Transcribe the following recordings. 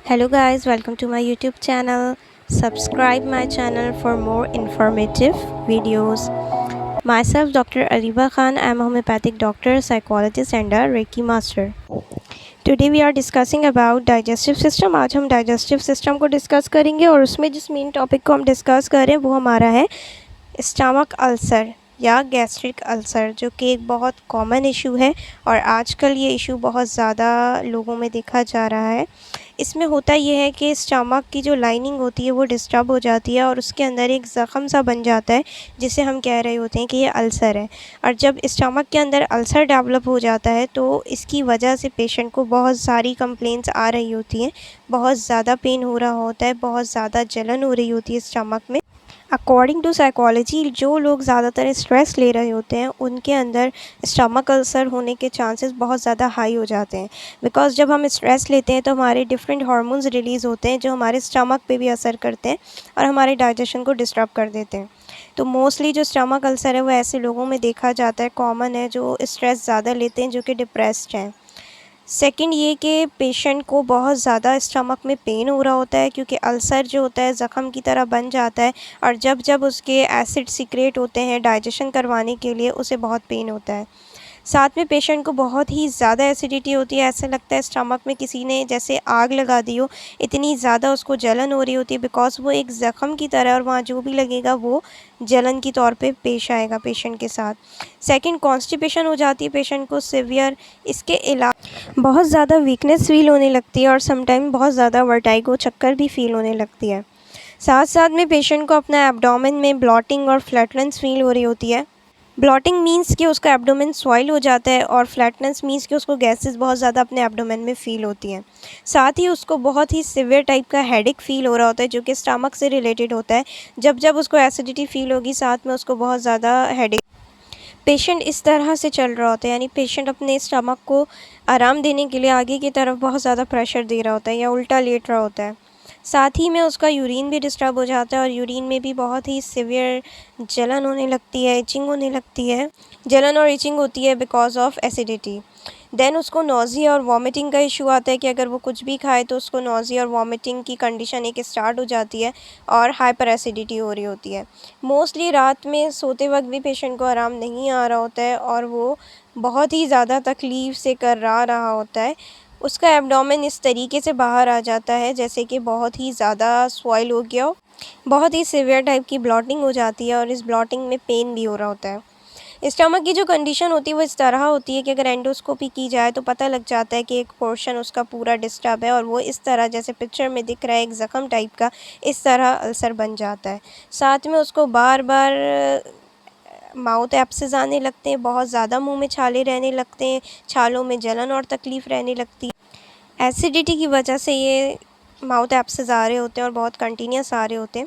Hello guys, welcome to my YouTube channel. Subscribe my channel for more informative videos. Myself Dr. Ariba Khan. I am a homeopathic doctor, psychologist and a Reiki master. Today we are discussing about digestive system. आज हम digestive system को discuss करेंगे और उसमें जिस main topic को हम discuss कर रहे हैं वो हमारा है स्टमक अल्सर या गैस्ट्रिक अल्सर, जो कि एक बहुत कॉमन इशू है और आजकल ये इशू बहुत ज़्यादा लोगों में देखा जा रहा है। इसमें होता ये है कि स्टमक की जो लाइनिंग होती है वो डिस्टर्ब हो जाती है और उसके अंदर एक ज़ख़म सा बन जाता है, जिसे हम कह रहे होते हैं कि ये अल्सर है। और जब स्टमक के अंदर अल्सर डेवलप हो जाता है तो इसकी वजह से पेशेंट को बहुत सारी कंप्लेंट्स आ रही होती हैं, बहुत ज़्यादा पेन हो रहा होता है, बहुत ज़्यादा जलन हो रही होती है स्टमक में। अकॉर्डिंग टू साइकोलॉजी, जो लोग ज़्यादातर स्ट्रेस ले रहे होते हैं उनके अंदर स्टमक अल्सर होने के चांसेस बहुत ज़्यादा हाई हो जाते हैं। बिकॉज़ जब हम स्ट्रेस लेते हैं तो हमारे डिफरेंट हार्मोन्स रिलीज़ होते हैं जो हमारे स्टमक पे भी असर करते हैं और हमारे डाइजेशन को डिस्टर्ब कर देते हैं। तो मोस्टली जो स्टमक अल्सर है वो ऐसे लोगों में देखा जाता है, कॉमन है, जो स्ट्रेस ज़्यादा लेते हैं, जो कि डिप्रेस्ड हैं। सेकंड ये कि पेशेंट को बहुत ज़्यादा स्टमक में पेन हो रहा होता है, क्योंकि अल्सर जो होता है ज़ख़म की तरह बन जाता है और जब जब उसके एसिड सीक्रेट होते हैं डाइजेशन करवाने के लिए, उसे बहुत पेन होता है। साथ में पेशेंट को बहुत ही ज़्यादा एसिडिटी होती है, ऐसा लगता है स्टमक में किसी ने जैसे आग लगा दी हो, इतनी ज़्यादा उसको जलन हो रही होती है, बिकॉज़ वो एक ज़ख़म की तरह और वहाँ जो भी लगेगा वो जलन की तौर पे पेश आएगा पेशेंट के साथ। सेकंड, कॉन्स्टिपेशन हो जाती है पेशेंट को सीवियर। इसके अलावा बहुत ज़्यादा वीकनेस फ़ील होने लगती है और समटाइम बहुत ज़्यादा वर्टाइगो, चक्कर भी फ़ील होने लगती है। साथ साथ में पेशेंट को अपना एब्डोमेन में ब्लॉटिंग और फ्लैटनेस फ़ील हो रही होती है। ब्लॉटिंग मीन्स कि उसका एब्डोमेन स्वेल हो जाता है और फ्लैटनेस मीन्स कि उसको गैसेस बहुत ज़्यादा अपने एब्डोमेन में फ़ील होती हैं। साथ ही उसको बहुत ही सिवियर टाइप का हेडेक फ़ील हो रहा होता है, जो कि स्टमक से रिलेटेड होता है। जब जब उसको एसिडिटी फ़ील होगी, साथ में उसको बहुत ज़्यादा हेडेक। पेशेंट इस तरह से चल रहा होता है, यानी पेशेंट अपने स्टमक को आराम देने के लिए आगे की तरफ बहुत ज़्यादा प्रेशर दे रहा होता है या उल्टा लेट रहा होता है। साथ ही में उसका यूरिन भी डिस्टर्ब हो जाता है और यूरिन में भी बहुत ही सिवियर जलन होने लगती है, इचिंग होने लगती है। जलन और इचिंग होती है बिकॉज ऑफ एसिडिटी। देन उसको नोज़िया और वॉमिटिंग का इशू आता है कि अगर वो कुछ भी खाए तो उसको नोज़िया और वॉमिटिंग की कंडीशन एक स्टार्ट हो जाती है और हाइपर एसिडिटी हो रही होती है। मोस्टली रात में सोते वक्त भी पेशेंट को आराम नहीं आ रहा होता है और वो बहुत ही ज़्यादा तकलीफ़ से कर्रा रहा होता है। उसका एब्डोमेन इस तरीके से बाहर आ जाता है जैसे कि बहुत ही ज़्यादा स्वेल हो गया हो, बहुत ही सीवियर टाइप की ब्लॉटिंग हो जाती है और इस ब्लॉटिंग में पेन भी हो रहा होता है। स्टमक की जो कंडीशन होती है वो इस तरह होती है कि अगर एंडोस्कोपी की जाए तो पता लग जाता है कि एक पोर्शन उसका पूरा डिस्टर्ब है और वो इस तरह, जैसे पिक्चर में दिख रहा है, एक ज़ख़म टाइप का इस तरह अल्सर बन जाता है। साथ में उसको बार बार माउथ एब्सेस आने लगते हैं, बहुत ज़्यादा मुंह में छाले रहने लगते हैं, छालों में जलन और तकलीफ़ रहने लगती है। एसिडिटी की वजह से ये माउथ एब्सेस आ रहे होते हैं और बहुत कंटिन्यूस आ रहे होते हैं।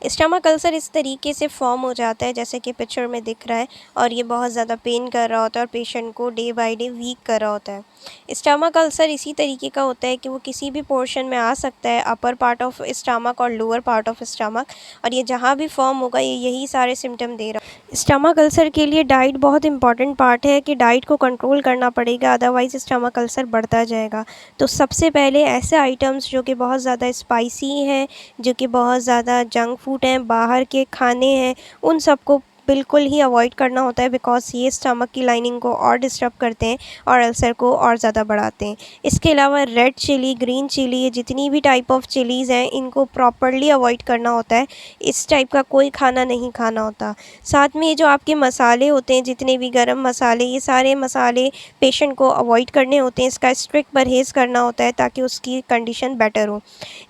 स्टमक अल्सर इस तरीके से फॉर्म हो जाता है जैसे कि पिक्चर में दिख रहा है और ये बहुत ज़्यादा पेन कर रहा होता है और पेशेंट को डे बाय डे वीक कर रहा होता है। स्टमक अल्सर इसी तरीके का होता है कि वो किसी भी पोर्शन में आ सकता है, अपर पार्ट ऑफ स्टमक और लोअर पार्ट ऑफ स्टमक, और ये जहाँ भी फॉर्म होगा ये यही सारे सिम्टम दे रहा है। स्टमक अल्सर के लिए डाइट बहुत इंपॉर्टेंट पार्ट है कि डाइट को कंट्रोल करना पड़ेगा, अदरवाइज़ स्टमक अल्सर बढ़ता जाएगा। तो सबसे पहले ऐसे आइटम्स जो कि बहुत ज़्यादा स्पाइसी हैं, जो कि बहुत ज़्यादा जंक फूड हैं, बाहर के खाने हैं, उन सबको बिल्कुल ही अवॉइड करना होता है, बिकॉज़ ये स्टमक की लाइनिंग को और डिस्टर्ब करते हैं और अल्सर को और ज़्यादा बढ़ाते हैं। इसके अलावा रेड चिली, ग्रीन चिली, ये जितनी भी टाइप ऑफ चिलीज़ हैं इनको प्रॉपर्ली अवॉइड करना होता है। इस टाइप का कोई खाना नहीं खाना होता। साथ में ये जो आपके मसाले होते हैं, जितने भी गरम मसाले, ये सारे मसाले पेशेंट को अवॉइड करने होते हैं, इसका स्ट्रिक्ट परहेज़ करना होता है ताकि उसकी कंडीशन बेटर हो।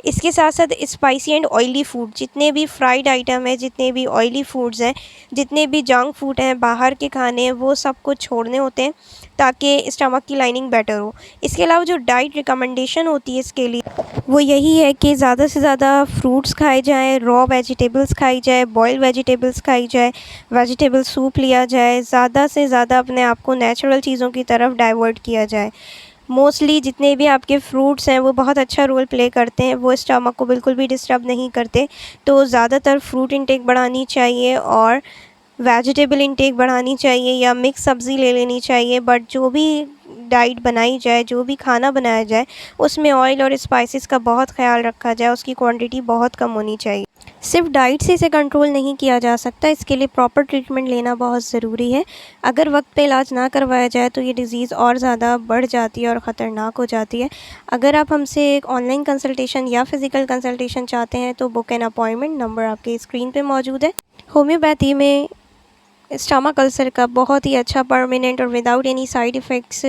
इसके साथ साथ स्पाइसी एंड ऑयली फूड, जितने भी फ्राइड आइटम हैं, जितने भी ऑयली फूड्स हैं, जितने भी जंक फूड हैं, बाहर के खाने हैं, वो सब कुछ छोड़ने होते हैं ताकि स्टमक की लाइनिंग बेटर हो। इसके अलावा जो डाइट रिकमेंडेशन होती है इसके लिए, वो यही है कि ज़्यादा से ज़्यादा फ्रूट्स खाए जाएँ, रॉ वेजिटेबल्स खाई जाए, बॉइल्ड वेजिटेबल्स खाई जाए, वेजिटेबल सूप लिया जाए, ज़्यादा से ज़्यादा अपने आप को नेचुरल चीज़ों की तरफ डाइवर्ट किया जाए। मोस्टली जितने भी आपके फ्रूट्स हैं वो बहुत अच्छा रोल प्ले करते हैं, वो स्टमक को बिल्कुल भी डिस्टर्ब नहीं करते। तो ज़्यादातर फ्रूट इंटेक बढ़ानी चाहिए और वेजिटेबल इंटेक बढ़ानी चाहिए या मिक्स सब्ज़ी ले लेनी चाहिए। बट जो भी डाइट बनाई जाए, जो भी खाना बनाया जाए, उसमें ऑयल और स्पाइसेस का बहुत ख्याल रखा जाए, उसकी क्वांटिटी बहुत कम होनी चाहिए। सिर्फ डाइट से इसे कंट्रोल नहीं किया जा सकता, इसके लिए प्रॉपर ट्रीटमेंट लेना बहुत ज़रूरी है। अगर वक्त पे इलाज ना करवाया जाए तो ये डिज़ीज़ और ज़्यादा बढ़ जाती है और ख़तरनाक हो जाती है। अगर आप हमसे एक ऑनलाइन कंसल्टेशन या फिज़िकल कंसल्टेशन चाहते हैं तो बुक एन अपॉइंटमेंट, नंबर आपके स्क्रीन पे मौजूद है। होम्योपैथी में स्टमक अल्सर का बहुत ही अच्छा परमानेंट और without any side effects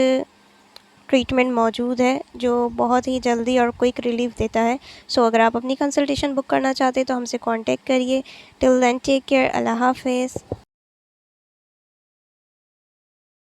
treatment मौजूद है, जो बहुत ही जल्दी और क्विक रिलीफ देता है। सो अगर आप अपनी कंसल्टेशन बुक करना चाहते हैं तो हमसे कांटेक्ट करिए। टिल देन टेक केयर, अल्लाह हाफ़िज़।